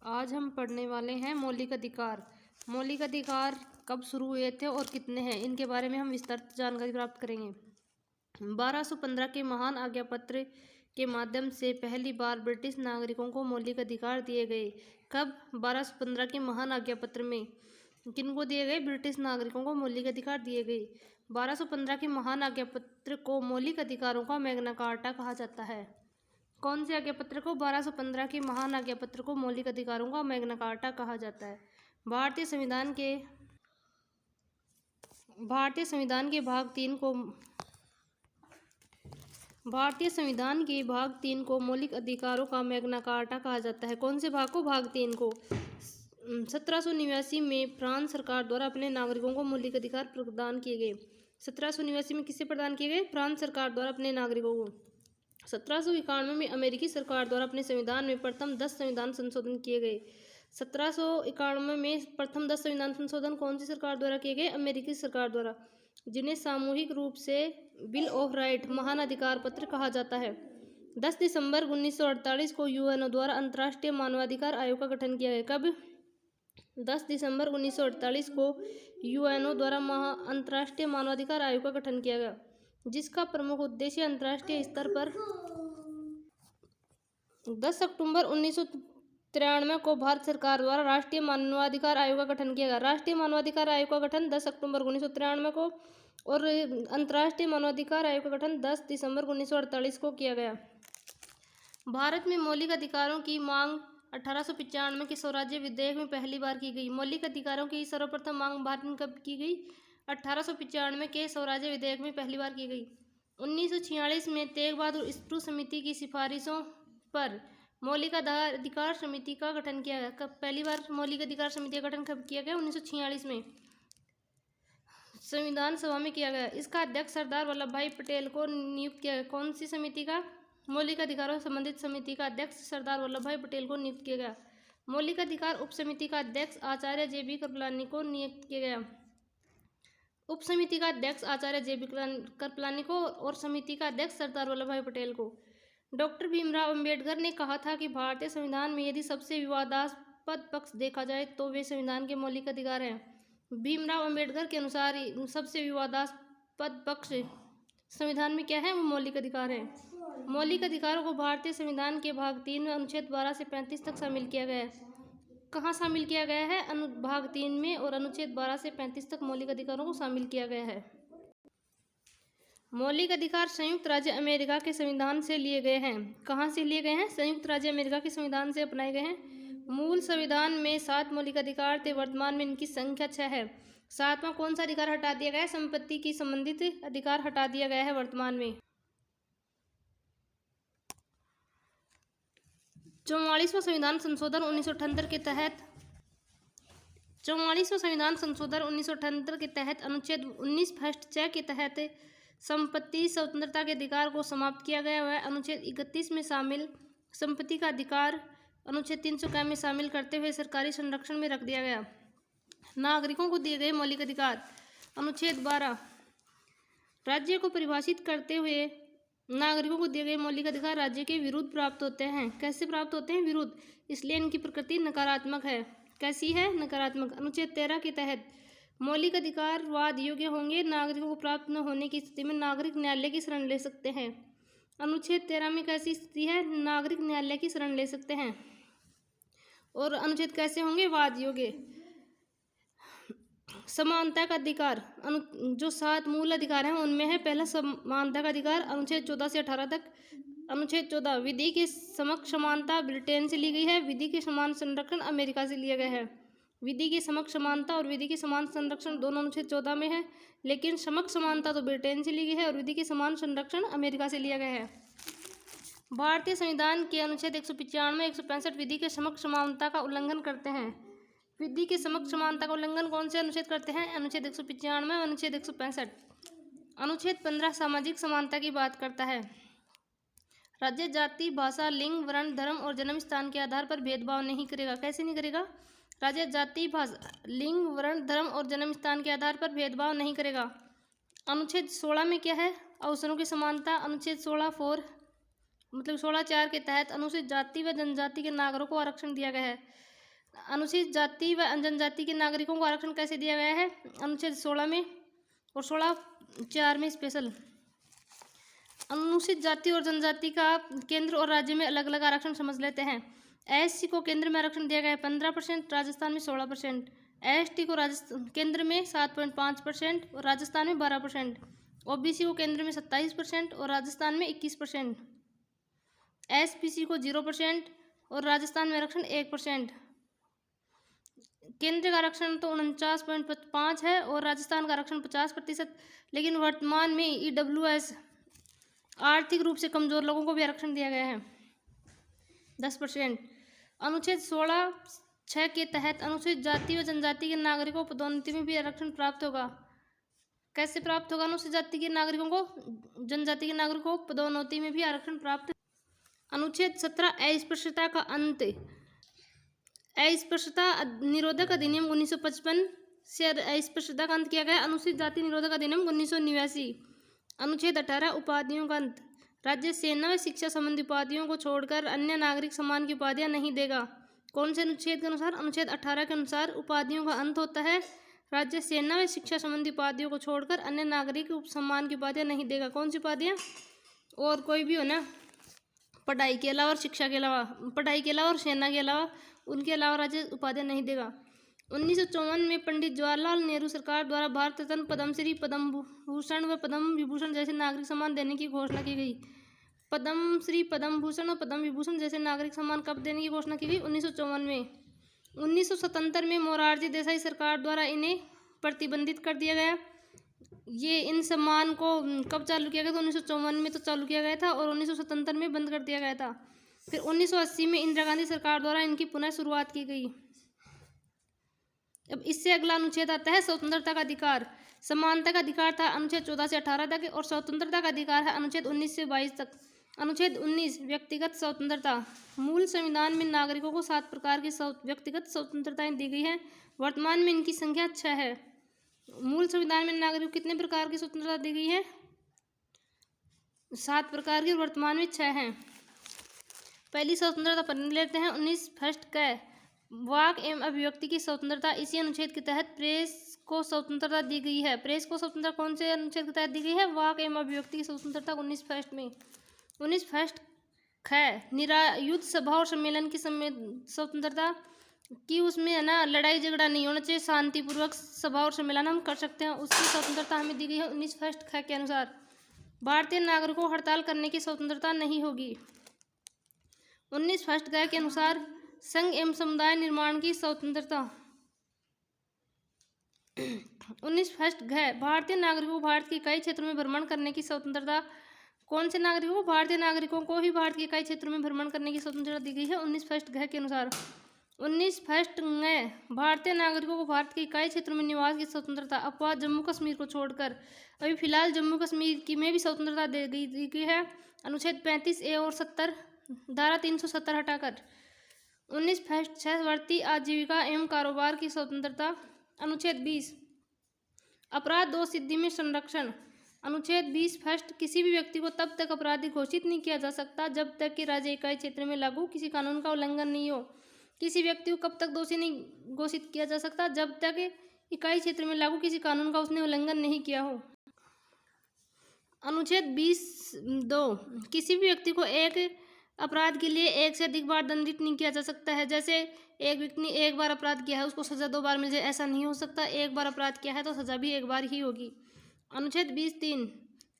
आज हम पढ़ने वाले हैं मौलिक अधिकार। मौलिक अधिकार कब शुरू हुए थे और कितने हैं, इनके बारे में हम विस्तृत जानकारी प्राप्त करेंगे। 1215 के महान आज्ञा पत्र के माध्यम से पहली बार ब्रिटिश नागरिकों को मौलिक अधिकार दिए गए। कब? 1215 के महान आज्ञा पत्र में किनको दिए गए? ब्रिटिश नागरिकों को मौलिक अधिकार दिए गए। 1215 के महान आज्ञा पत्र को मौलिक अधिकारों का मैग्ना कार्टा कहा जाता है। कौन से आज्ञा पत्र को? 1215 के महान आज्ञा पत्र को मौलिक अधिकारों का मैग्ना कार्टा कहा जाता है। भारतीय संविधान के भाग 3 को मौलिक अधिकारों का मैग्ना कार्टा कहा जाता है। कौन से भाग को? भाग 3 को। 1789 में फ्रांस सरकार द्वारा अपने नागरिकों को मौलिक अधिकार प्रदान किए गए। 1789 में किसे प्रदान किए गए? फ्रांस सरकार द्वारा अपने नागरिकों को। 1791 में अमेरिकी सरकार द्वारा अपने संविधान में प्रथम 10 संविधान संशोधन किए गए। 1791 में प्रथम 10 संविधान संशोधन कौन सी सरकार द्वारा किए गए? अमेरिकी सरकार द्वारा, जिन्हें सामूहिक रूप से बिल ऑफ राइट महान अधिकार पत्र कहा जाता है। 10 दिसंबर 1948 को यूएनओ द्वारा अंतर्राष्ट्रीय मानवाधिकार आयोग का गठन किया गया। कब? 10 दिसंबर 1948 को यूएनओ द्वारा अंतर्राष्ट्रीय मानवाधिकार आयोग का गठन किया गया, जिसका प्रमुख उद्देश्य अंतर्राष्ट्रीय स्तर पर 10 अक्टूबर 1993 को भारत सरकार द्वारा राष्ट्रीय मानवाधिकार आयोग का गठन किया गया। राष्ट्रीय मानवाधिकार आयोग का गठन 10 अक्टूबर 1993 को और अंतर्राष्ट्रीय मानवाधिकार आयोग का गठन 10 दिसंबर 1948 को किया गया। भारत में मौलिक अधिकारों की मांग 1895 के स्वराज्य विधेयक में पहली बार की गई। मौलिक अधिकारों की सर्वप्रथम मांग भारत में कब की गई? 1895 के स्वराज्य विधेयक में पहली बार की गई। 1946 में तेग बहादुर स्प्रू समिति की सिफारिशों पर मौलिक अधिकार समिति का गठन किया गया। कब पहली बार मौलिक अधिकार समिति का गठन कब किया गया? 1946 में संविधान सभा में किया गया। इसका अध्यक्ष सरदार वल्लभ भाई पटेल को नियुक्त किया गया। कौन सी समिति का? मौलिक अधिकारों से संबंधित समिति का अध्यक्ष सरदार वल्लभ भाई पटेल को नियुक्त किया गया। मौलिक अधिकार उप समिति का अध्यक्ष आचार्य JB कृपलानी को नियुक्त किया गया। उप समिति का अध्यक्ष आचार्य JB कृपलानी को और समिति का अध्यक्ष सरदार वल्लभ भाई पटेल को। डॉक्टर भीमराव अंबेडकर ने कहा था कि भारतीय संविधान में यदि सबसे विवादास्पद पक्ष देखा जाए तो वे संविधान के मौलिक अधिकार हैं। भीमराव अंबेडकर के अनुसार सबसे विवादास्पद पक्ष संविधान में क्या है? वो मौलिक अधिकार है। मौलिक अधिकारों को भारतीय संविधान के भाग 3 में अनुच्छेद 12 से 35 तक शामिल किया गया है। कहाँ शामिल किया गया है? भाग 3 में, और अनुच्छेद 12 से 35 तक मौलिक अधिकारों को शामिल किया गया है। मौलिक अधिकार संयुक्त राज्य अमेरिका के संविधान से लिए गए हैं। कहाँ से लिए गए हैं? संयुक्त राज्य अमेरिका के संविधान से अपनाए गए हैं। मूल संविधान में 7 मौलिक अधिकार थे, वर्तमान में इनकी संख्या 6 है। 7वां कौन सा अधिकार हटा दिया गया है? संपत्ति की संबंधित अधिकार हटा दिया गया है वर्तमान में। 44वां संविधान संशोधन 1978 के तहत 44वां संविधान संशोधन 1978 के तहत अनुच्छेद 19 फर्स्ट 6 के तहत संपत्ति स्वतंत्रता के अधिकार को समाप्त किया गया है। अनुच्छेद 31 में शामिल संपत्ति का अधिकार अनुच्छेद 300 में शामिल करते हुए सरकारी संरक्षण में रख दिया गया। नागरिकों को दिए गए मौलिक अधिकार। अनुच्छेद 12 राज्य को परिभाषित करते हुए नागरिकों को दिए गए मौलिक अधिकार राज्य के विरुद्ध प्राप्त होते हैं। कैसे प्राप्त होते हैं? विरुद्ध, इसलिए इनकी प्रकृति नकारात्मक है। कैसी है? नकारात्मक। अनुच्छेद 13 के तहत मौलिक अधिकार वाद योग्य होंगे। नागरिकों को प्राप्त न होने की स्थिति में नागरिक न्यायालय की शरण ले सकते हैं। अनुच्छेद 13 में कैसी स्थिति है? नागरिक न्यायालय की शरण ले सकते हैं। और अनुच्छेद कैसे होंगे? वाद योग्य। समानता का अधिकार। जो 7 मूल अधिकार हैं उनमें है पहला समानता का अधिकार, अनुच्छेद 14 से 18 तक। अनुच्छेद 14 विधि के समक्ष समानता ब्रिटेन से ली गई है। विधि के समान संरक्षण अमेरिका से लिया गया है। विधि के समक्ष समानता और विधि के समान संरक्षण दोनों अनुच्छेद 14 में है, लेकिन समक्ष समानता तो ब्रिटेन से ली गई है और विधि के समान संरक्षण अमेरिका से लिया गया है। भारतीय संविधान के अनुच्छेद 195, 165 विधि के समक्ष समानता का उल्लंघन करते हैं। विधि के समक्ष समानता का उल्लंघन कौन से अनुच्छेद करते हैं? अनुच्छेद 195 और अनुच्छेद 165। अनुच्छेद 15 सामाजिक समानता की बात करता है। राज्य जाति, भाषा, लिंग, वर्ण, धर्म और जन्म स्थान के आधार पर भेदभाव नहीं करेगा। कैसे नहीं करेगा? राज्य जाति, भाषा, लिंग, वर्ण, धर्म और जन्म स्थान के आधार पर भेदभाव नहीं करेगा। अनुच्छेद 16 में क्या है? अवसरों की समानता। अनुच्छेद 16(4) मतलब 16(4) के तहत अनुसूचित जाति व जनजाति के नागरिकों को आरक्षण दिया गया है। अनुसूचित जाति व जनजाति के नागरिकों को आरक्षण कैसे दिया गया है? अनुच्छेद 16 में और 16(4) में स्पेशल। अनुसूचित जाति और जनजाति का केंद्र और राज्य में अलग अलग आरक्षण समझ लेते हैं। एससी को केंद्र में आरक्षण दिया गया है 15%, राजस्थान में 16%। एसटी को केंद्र में 7.5% और राजस्थान में 12%। ओबीसी को केंद्र में 27% और राजस्थान में 21%। एसपीसी को 0% और राजस्थान में आरक्षण 1%। केंद्र का आरक्षण तो 49.5 है और राजस्थान का आरक्षण 50%। लेकिन वर्तमान में ईडब्ल्यूएस आर्थिक रूप से कमजोर लोगों को भी आरक्षण दिया गया है 10%। अनुच्छेद 16(6) के तहत अनुसूचित जाति व जनजाति के नागरिकों को पदोन्नति में भी आरक्षण प्राप्त होगा। कैसे प्राप्त होगा? अनुसूचित जाति के नागरिकों को, जनजाति के नागरिकों को पदोन्नति में भी आरक्षण प्राप्त। अनुच्छेद 17 अस्पृश्यता का अंत। अस्पृश्यता निरोधक अधिनियम 1955 से अस्पृश्यता का अंत किया गया। अनुसूचित जाति निरोधक अधिनियम 1989। अनुच्छेद 18 उपाधियों का अंत। राज्य सेना व शिक्षा संबंधी उपाधियों को छोड़कर अन्य नागरिक सम्मान की उपाधियां नहीं देगा। कौन से अनुच्छेद के अनुसार? अनुच्छेद 18 के अनुसार उपाधियों का अंत होता है। राज्य सेना व शिक्षा संबंधी उपाधियों को छोड़कर अन्य नागरिक सम्मान की उपाधियां नहीं देगा। कौन सी उपाधियां? और कोई भी हो ना, पढ़ाई के अलावा और शिक्षा के अलावा, पढ़ाई के अलावा और सेना के अलावा, उनके अलावा राज्य उपाधियां नहीं देगा। 1954 में पंडित जवाहरलाल नेहरू सरकार द्वारा भारत रत्न, पद्मश्री, पद्म भूषण व पद्म विभूषण जैसे नागरिक सम्मान देने की घोषणा की गई। पद्मश्री, पद्म भूषण और पद्म विभूषण जैसे नागरिक सम्मान कब देने की घोषणा की गई? 1954 में। 1977 में मोरारजी देसाई सरकार द्वारा इन्हें प्रतिबंधित कर दिया गया। ये इन सम्मान को कब चालू किया गया था? 1954 में तो चालू किया गया था और 1977 में बंद कर दिया गया था। फिर 1980 में इंदिरा गांधी सरकार द्वारा इनकी पुनः शुरुआत की गई। अब इससे अगला अनुच्छेद आता है स्वतंत्रता का अधिकार। समानता का अधिकार था अनुच्छेद 14 से 18 तक और स्वतंत्रता का अधिकार है अनुच्छेद 19 से 22 तक। अनुच्छेद 19 व्यक्तिगत स्वतंत्रता। मूल संविधान में नागरिकों को 7 प्रकार की व्यक्तिगत स्वतंत्रताएं दी गई हैं। वर्तमान में इनकी संख्या 6 है। मूल संविधान में नागरिकों को कितने प्रकार की स्वतंत्रता दी गई है? 7 प्रकार की, वर्तमान में 6 हैं। पहली स्वतंत्रता पढ़ लेते हैं। 19 फर्स्ट क वाक एवं अभिव्यक्ति की स्वतंत्रता। इसी अनुच्छेद के तहत प्रेस को स्वतंत्रता दी गई है। प्रेस को स्वतंत्रता कौन से अनुच्छेद के तहत दी गई है? वाक एवं अभिव्यक्ति की स्वतंत्रता 19 फर्स्ट में। 19 फर्स्ट ख निरायुध सभा और सम्मेलन की स्वतंत्रता कि उसमें है ना लड़ाई झगड़ा नहीं होना चाहिए, शांतिपूर्वक सभा और सम्मेलन हम कर सकते हैं, उसकी स्वतंत्रता हमें दी गई है 19 फर्स्ट ख के अनुसार। भारतीय नागरिकों को हड़ताल करने की स्वतंत्रता नहीं होगी। 19 फर्स्ट ग के अनुसार संघ एवं समुदाय निर्माण की स्वतंत्रता। 19 फर्स्ट घ भारतीय नागरिकों को भारत के कई क्षेत्रों में भ्रमण करने की स्वतंत्रता। कौन से नागरिकों को? भारतीय नागरिकों को ही भारत के कई क्षेत्रों में भ्रमण करने की स्वतंत्रता दी गई है 19 फर्स्ट घ के अनुसार। 19 फर्स्ट ङ भारतीय नागरिकों को भारत के कई क्षेत्रों में निवास की स्वतंत्रता। अपवाद जम्मू कश्मीर को छोड़कर। अभी फिलहाल जम्मू कश्मीर की में भी स्वतंत्रता दे दी गई है अनुच्छेद 35A और 70 धारा 370 हटाकर। 19 फर्स्ट छात्रवृत्ति आजीविका एवं कारोबार की स्वतंत्रता। अनुच्छेद 20 अपराध दोष सिद्धि में संरक्षण। अनुच्छेद 20 फर्स्ट किसी भी व्यक्ति को तब तक अपराधी घोषित नहीं किया जा सकता जब तक कि राज्य इकाई क्षेत्र में लागू किसी कानून का उल्लंघन नहीं हो। किसी व्यक्ति को कब तक दोषी नहीं घोषित किया जा सकता? जब तक इकाई क्षेत्र में लागू किसी कानून का उसने उल्लंघन नहीं किया हो। अनुच्छेद 20(2) किसी भी व्यक्ति को एक अपराध के लिए एक से अधिक बार दंडित नहीं किया जा सकता है। जैसे एक व्यक्ति ने एक बार अपराध किया है उसको सजा 2 बार मिल जाए, ऐसा नहीं हो सकता। एक बार अपराध किया है तो सजा भी एक बार ही होगी। अनुच्छेद 20(3)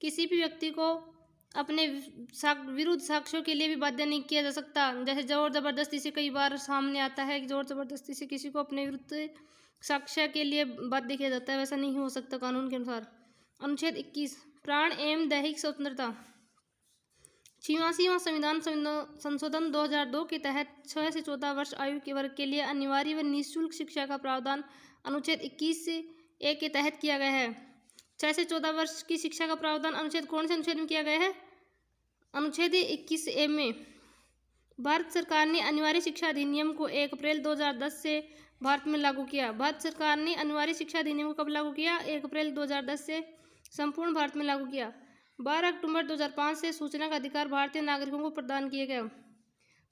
किसी भी व्यक्ति को अपने विरुद्ध साक्ष्यों के लिए भी बाध्य नहीं किया जा सकता। जैसे जोर जबरदस्ती से कई बार सामने आता है कि जोर जबरदस्ती से किसी को अपने विरुद्ध साक्ष्य के लिए बाध्य किया जाता है, वैसा नहीं हो सकता कानून के अनुसार। अनुच्छेद 21 प्राण एवं दैहिक स्वतंत्रता। 86वां संविधान संशोधन 2002 के तहत 6 से 14 वर्ष आयु के वर्ग के लिए अनिवार्य व निःशुल्क शिक्षा का प्रावधान अनुच्छेद 21A के तहत किया गया है। 6 से 14 वर्ष की शिक्षा का प्रावधान अनुच्छेद कौन से अनुच्छेद में किया गया है? अनुच्छेद 21A में। भारत सरकार ने अनिवार्य शिक्षा अधिनियम को 1 अप्रैल 2010 से भारत में लागू किया। भारत सरकार ने अनिवार्य शिक्षा अधिनियम को कब लागू किया? 1 अप्रैल 2010 से संपूर्ण भारत में लागू किया। 12 अक्टूबर 2005 से सूचना का अधिकार भारतीय नागरिकों को प्रदान किया गया।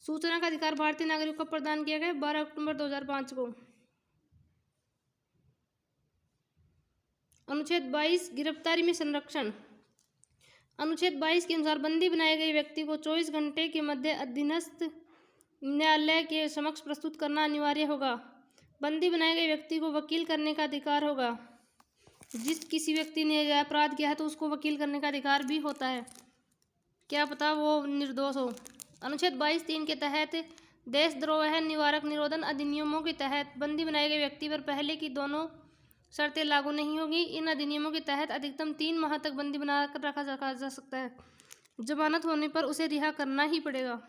सूचना का अधिकार भारतीय नागरिकों को प्रदान किया गया 12 अक्टूबर 2005 को। अनुच्छेद 22 गिरफ्तारी में संरक्षण। अनुच्छेद 22 के अनुसार बंदी बनाए गए व्यक्ति को 24 घंटे के मध्य अधीनस्थ न्यायालय के समक्ष प्रस्तुत करना अनिवार्य होगा। बंदी बनाए गए व्यक्ति को वकील करने का अधिकार होगा। जिस किसी व्यक्ति ने अपराध किया है तो उसको वकील करने का अधिकार भी होता है, क्या पता वो निर्दोष हो। अनुच्छेद 22(3) के तहत देशद्रोह निवारक निरोधन अधिनियमों के तहत बंदी बनाए गए व्यक्ति पर पहले की दोनों शर्तें लागू नहीं होगी। इन अधिनियमों के तहत अधिकतम 3 माह तक बंदी बनाकर रखा जा सकता है। जमानत होने पर उसे रिहा करना ही पड़ेगा।